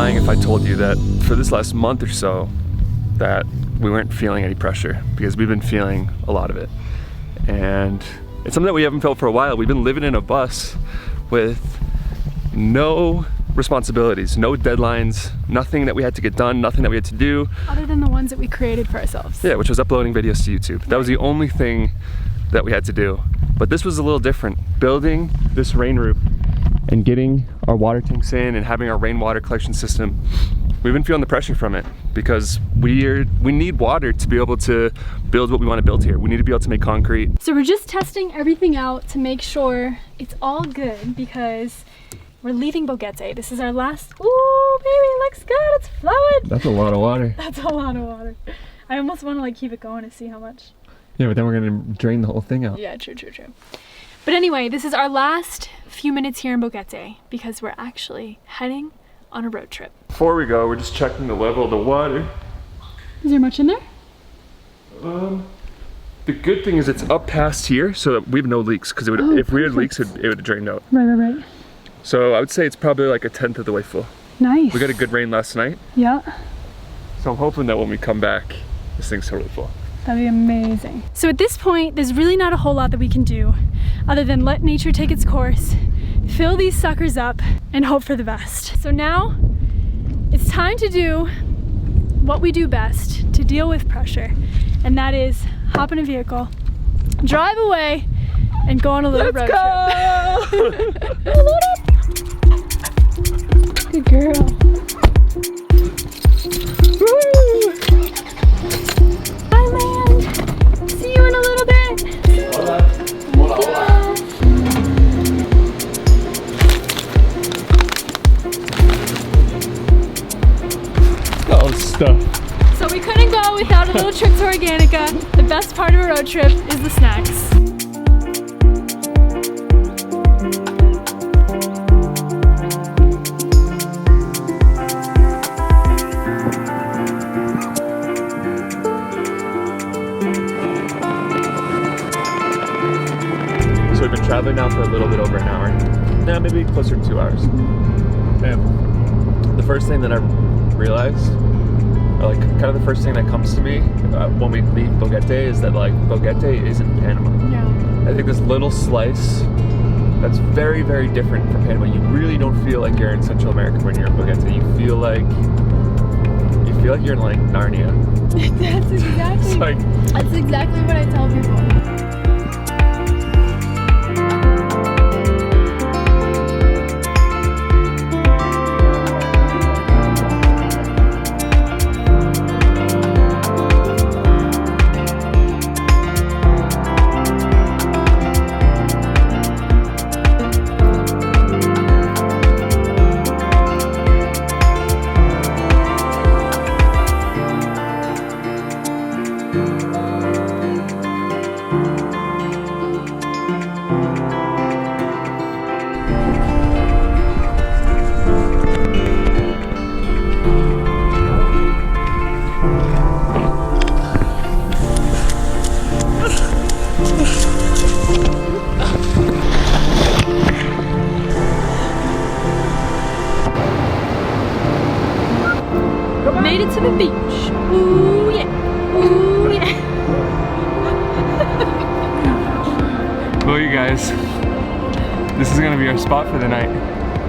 lying if I told you that for this last month or so that we weren't feeling any pressure, because we've been feeling a lot of it. And it's something that we haven't felt for a while. We've been living in a bus with no responsibilities, no deadlines, nothing that we had to get done, nothing that we had to do. Other than the ones that we created for ourselves. Yeah, which was uploading videos to YouTube. That was the only thing that we had to do. But this was a little different. Building this rain roof and getting our water tanks in and having our rainwater collection system, we've been feeling the pressure from it because we need water to be able to build what we want to build here. We need to be able to make concrete. So we're just testing everything out to make sure it's all good because we're leaving Boquete. This is our last, ooh baby, it looks good, it's flowing. That's a lot of water. That's a lot of water. I almost want to like keep it going to see how much. Yeah, but then we're gonna drain the whole thing out. Yeah, true. But anyway, this is our last few minutes here in Boquete because we're actually heading on a road trip. Before we go, we're just checking the level of the water. Is there much in there? The good thing is it's up past here, so that we have no leaks, because if we had leaks, it would have drained out. Right. So I would say it's probably like 1/10 of the way full. Nice. We got a good rain last night. Yeah. So I'm hoping that when we come back, this thing's totally full. That'd be amazing. So at this point, there's really not a whole lot that we can do other than let nature take its course, fill these suckers up, and hope for the best. So now it's time to do what we do best to deal with pressure, and that is hop in a vehicle, drive away, and go on a little road trip. Good girl. Woo! Bye, land. See you in a little bit. Hola. Oh, stuff. So we couldn't go without a little trip to Organica. The best part of a road trip is the snacks. So we've been traveling now for a little bit over an hour. Nah, maybe closer to 2 hours. And the first thing that I realized, or like kind of the first thing that comes to me when we leave Boquete is that like Boquete isn't Panama. Yeah. I think this little slice that's very, very different from Panama. You really don't feel like you're in Central America when you're in Boquete. You feel like you're in like Narnia. That's exactly what I tell people. Made it to the beach. Ooh yeah. Ooh yeah. Well, you guys, this is gonna be our spot for the night.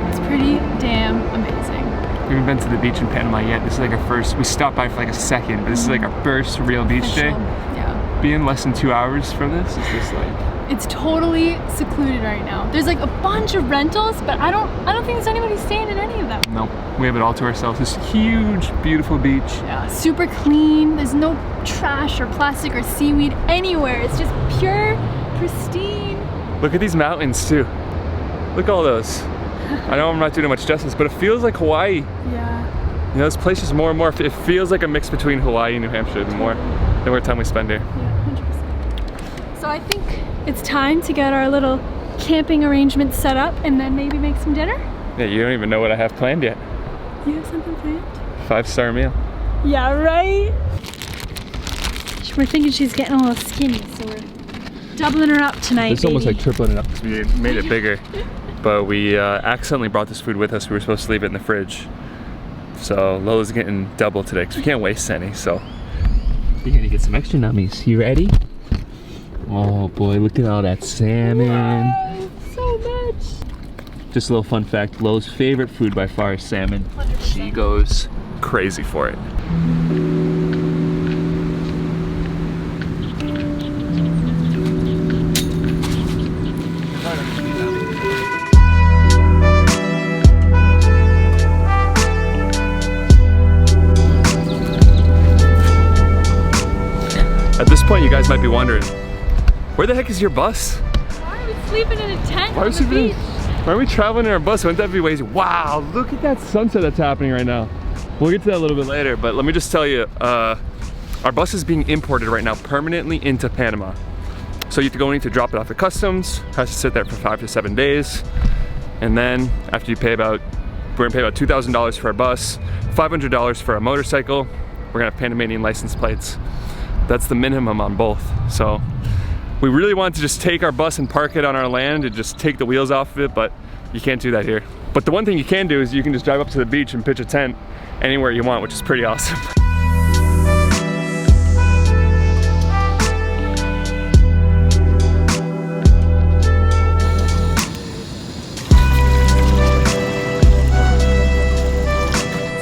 It's pretty damn amazing. We haven't been to the beach in Panama yet. This is like our first, we stopped by for like a second, but this is like our first real beach day. Yeah. Being less than 2 hours from this is just like... It's totally secluded right now. There's like a bunch of rentals, but I don't think there's anybody staying in any of them. Nope, we have it all to ourselves. This huge, beautiful beach. Yeah, super clean. There's no trash or plastic or seaweed anywhere. It's just pure, pristine. Look at these mountains too. Look at all those. I know I'm not doing much justice, but it feels like Hawaii. Yeah. You know, this place is more and more, it feels like a mix between Hawaii and New Hampshire the more time we spend here. Yeah, 100%. So I think it's time to get our little camping arrangements set up and then maybe make some dinner. Yeah, you don't even know what I have planned yet. You have something planned? 5-star meal. Yeah, right? We're thinking she's getting a little skinny, so we're doubling her up tonight, It's almost like tripling it up because we made it bigger. But we accidentally brought this food with us. We were supposed to leave it in the fridge. So Lola's getting double today because we can't waste any. So you're gonna get some extra nummies. You ready? Oh boy, look at all that salmon. Wow, so much. Just a little fun fact, Lola's favorite food by far is salmon. 100%. She goes crazy for it. At this point, you guys might be wondering, where the heck is your bus? Why are we sleeping in a tent Why on the beach? are we traveling in our bus? Wouldn't that be crazy? Wow, look at that sunset that's happening right now. We'll get to that a little bit later, but let me just tell you, our bus is being imported right now permanently into Panama. So you have to go in to drop it off at customs, has to sit there for 5 to 7 days. And then after you pay we're gonna pay about $2,000 for our bus, $500 for a motorcycle. We're gonna have Panamanian license plates. That's the minimum on both. So we really want to just take our bus and park it on our land and just take the wheels off of it, but you can't do that here. But the one thing you can do is you can just drive up to the beach and pitch a tent anywhere you want, which is pretty awesome.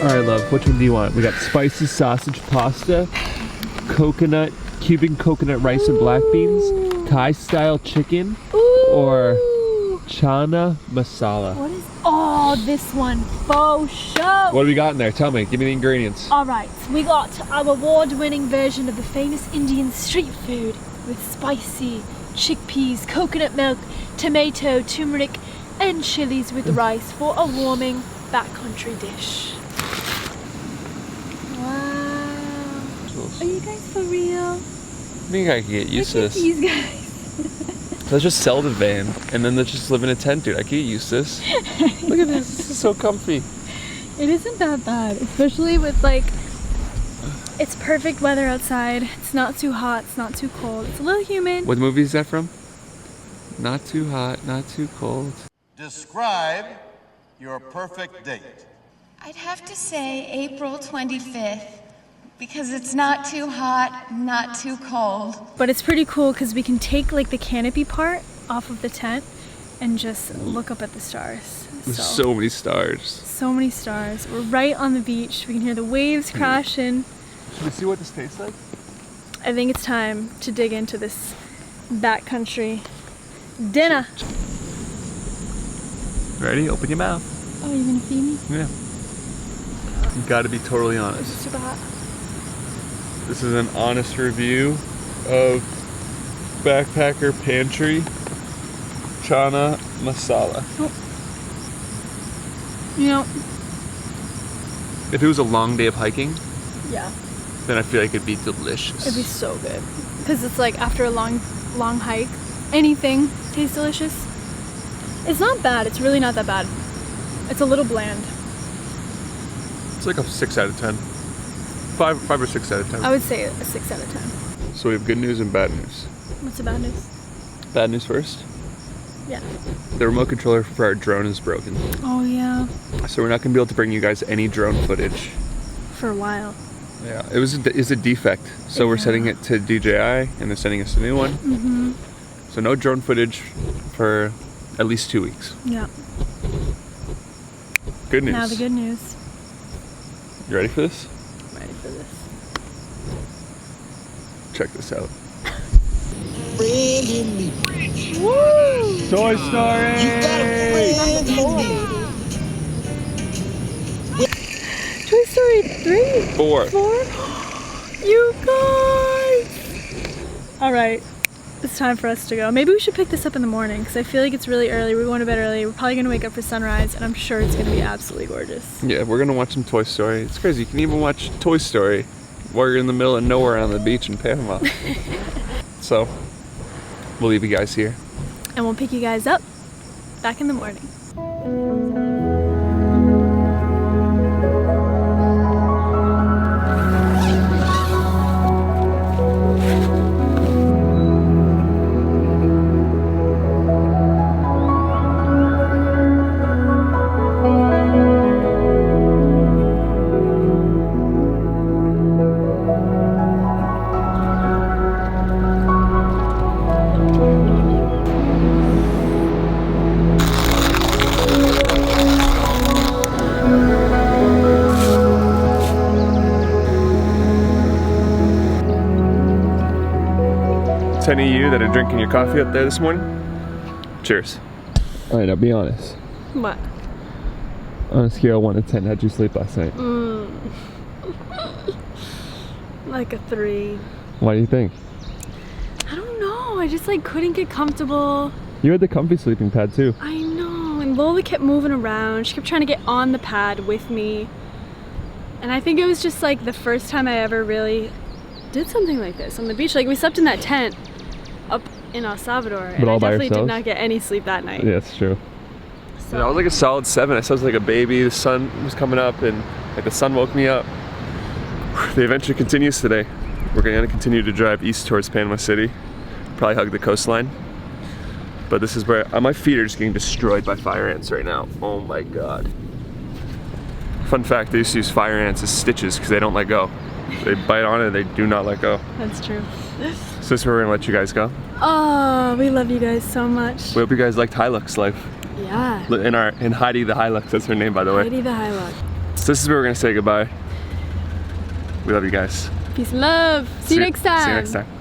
All right, love, which one do you want? We got spicy sausage pasta, coconut, Cuban coconut rice and black beans, Thai style chicken, or chana masala. What is, oh, this one, faux show. What do we got in there? Tell me, give me the ingredients. All right, we got our award-winning version of the famous Indian street food with spicy chickpeas, coconut milk, tomato, turmeric, and chilies with rice for a warming backcountry dish. Wow. Are you guys for real? I think I can get used to Look at this. these guys. Let's just sell the van and then let's just live in a tent, dude. I can get used to this. Look at this, this is so comfy. It isn't that bad, especially with like, it's perfect weather outside. It's not too hot, it's not too cold. It's a little humid. What movie is that from? Not too hot, not too cold. Describe your perfect date. I'd have to say April 25th, because it's not too hot, not too cold. But it's pretty cool because we can take like the canopy part off of the tent and just look up at the stars. There's so many stars. So many stars. We're right on the beach. We can hear the waves crashing. Should we see what this tastes like? I think it's time to dig into this backcountry dinner. Ready? Open your mouth. Oh, you gonna feed me? Yeah. You gotta be totally honest. It's super hot. This is an honest review of Backpacker Pantry Chana Masala. You know, If it was a long day of hiking, yeah, then I feel like it'd be delicious. it'd be so good. Because it's like after a long hike, anything tastes delicious. It's not bad. It's really not that bad. It's a little bland. It's like a 6 out of 10. 5 or 6 out of 10. I would say a 6 out of 10. So we have good news and bad news. What's the bad news? Bad news first. Yeah. The remote controller for our drone is broken. Oh yeah. So we're not gonna be able to bring you guys any drone footage. For a while. Yeah, it's a defect. So we're Yeah. sending it to DJI and they're sending us a new one. Mm-hmm. So no drone footage for at least 2 weeks. Yeah. Good news. Now the good news. You ready for this? I'm ready for this. Check this out. Woo! Toy Story! Toy Story 3? 4. 4? You guys! Alright. It's time for us to go. Maybe we should pick this up in the morning because I feel like it's really early. We're going to bed early. We're probably going to wake up for sunrise and I'm sure it's going to be absolutely gorgeous. Yeah, we're gonna watch some Toy Story. It's crazy. You can even watch Toy Story while you're in the middle of nowhere on the beach in Panama. So, we'll leave you guys here. And we'll pick you guys up back in the morning. to any of you that are drinking your coffee up there this morning, cheers. All right, now be honest. What? On a scale of 1 to 10, how'd you sleep last night? Like a 3. Why do you think? I don't know, I just like couldn't get comfortable. You had the comfy sleeping pad too. I know, and Lola kept moving around. She kept trying to get on the pad with me. And I think it was just like the first time I ever really did something like this on the beach. Like we slept in that tent up in El Salvador, and I definitely did not get any sleep that night. Yeah, that's true. So. Yeah, I was like a solid 7. I slept like a baby. The sun was coming up and like the sun woke me up. The adventure continues today. We're gonna continue to drive east towards Panama City. Probably hug the coastline. But this is where my feet are just getting destroyed by fire ants right now. Oh my God. Fun fact, they used to use fire ants as stitches because they don't let go. They bite on it, they do not let go. That's true. So this is where we're gonna let you guys go. Oh, we love you guys so much. We hope you guys liked Hilux's life. Yeah. In Heidi the Hilux, that's her name by the way. Heidi the Hilux. So this is where we're gonna say goodbye. We love you guys. Peace and love. See you next time. See you next time.